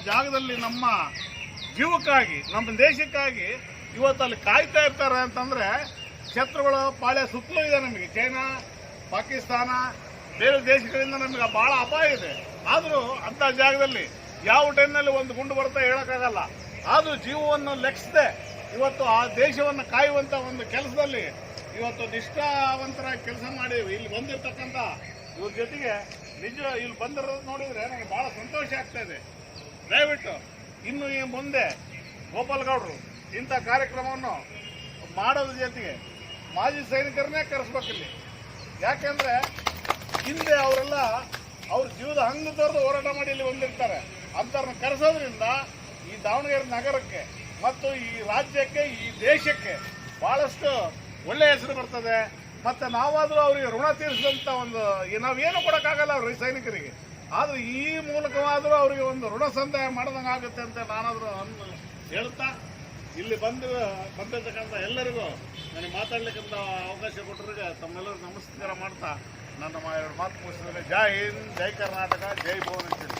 ಜಾಗದಲ್ಲಿ ನಮ್ಮ ಜೀವಕ್ಕಾಗಿ ನಮ್ಮ ದೇಶಕ್ಕಾಗಿ ಇವತ್ತು ಅಲ್ಲಿ ಕಾಯ್ತಾ ಇರ್ತಾರೆ ಅಂತಂದ್ರೆ ಶತ್ರುಗಳ ಪಾಳ್ಯ ಸುತ್ತಲೂ ಇದೆ. ನಮಗೆ ಚೈನಾ, ಪಾಕಿಸ್ತಾನ, ಬೇರೆ ದೇಶಗಳಿಂದ ನಮಗೆ ಬಹಳ ಅಪಾಯ ಇದೆ. ಆದರೂ ಅಂಥ ಜಾಗದಲ್ಲಿ ಯಾವ ಟೈಮ್ನಲ್ಲಿ ಒಂದು ಗುಂಡು ಬರ್ತಾ ಹೇಳೋಕ್ಕಾಗಲ್ಲ. ಆದರೂ ಜೀವವನ್ನು ಲೆಕ್ಕಿಸದೆ ಇವತ್ತು ಆ ದೇಶವನ್ನು ಕಾಯುವಂಥ ಒಂದು ಕೆಲಸದಲ್ಲಿ ಇವತ್ತು ನಿಷ್ಠಾವಂತರಾಗಿ ಕೆಲಸ ಮಾಡಿ ಇಲ್ಲಿ ಬಂದಿರತಕ್ಕಂಥ ಇವ್ರ ಜೊತೆಗೆ ನಿಜ ಇಲ್ಲಿ ಬಂದಿರೋದು ನೋಡಿದರೆ ನನಗೆ ಭಾಳ ಸಂತೋಷ ಆಗ್ತಾ ಇದೆ. ದಯವಿಟ್ಟು ಇನ್ನು ಈ ಮುಂದೆ ಗೋಪಾಲಗೌಡರು ಇಂಥ ಕಾರ್ಯಕ್ರಮವನ್ನು ಮಾಡೋದ್ರ ಜೊತೆಗೆ ಮಾಜಿ ಸೈನಿಕರನ್ನೇ ಕರೆಸ್ಬೇಕಿಲ್ಲಿ. ಯಾಕೆಂದರೆ ಹಿಂದೆ ಅವರೆಲ್ಲ ಅವ್ರ ಜೀವದ ಹಂಗು ತೋರ್ದು ಹೋರಾಟ ಮಾಡಿ ಇಲ್ಲಿ ಬಂದಿರ್ತಾರೆ. ಅಂಥವ್ರನ್ನ ಕರೆಸೋದ್ರಿಂದ ಈ ದಾವಣಗೆರೆ ನಗರಕ್ಕೆ ಮತ್ತು ಈ ರಾಜ್ಯಕ್ಕೆ, ಈ ದೇಶಕ್ಕೆ ಭಾಳಷ್ಟು ಒಳ್ಳೆಯ ಹೆಸರು ಬರ್ತದೆ. ಮತ್ತು ನಾವಾದರೂ ಅವರಿಗೆ ಋಣ ತೀರಿಸಿದಂಥ ಒಂದು ನಾವೇನು ಕೊಡೋಕ್ಕಾಗಲ್ಲ ಅವ್ರಿಗೆ ಸೈನಿಕರಿಗೆ. ಆದರೆ ಈ ಮೂಲಕವಾದರೂ ಅವರಿಗೆ ಒಂದು ಋಣ ಸಂದಾಯ ಮಾಡ್ದಂಗೆ ಆಗುತ್ತೆ ಅಂತ ನಾನಾದರೂ ಹೇಳ್ತಾ ಇಲ್ಲಿ ಬಂದಿರ್ತಕ್ಕಂಥ ಎಲ್ಲರಿಗೂ ನನಗೆ ಮಾತಾಡ್ಲಿಕ್ಕಂತ ಅವಕಾಶ ಕೊಟ್ಟರಿಗೆ ತಮ್ಮೆಲ್ಲರೂ ನಮಸ್ಕಾರ ಮಾಡ್ತಾ ನನ್ನ ಎರಡು ಮಾತು ಮುಗಿಸಿದ್ರೆ ಜೈ ಹಿಂದ್, ಜೈ ಕರ್ನಾಟಕ, ಜೈ ಭುವನೇಶ್ವರಿ.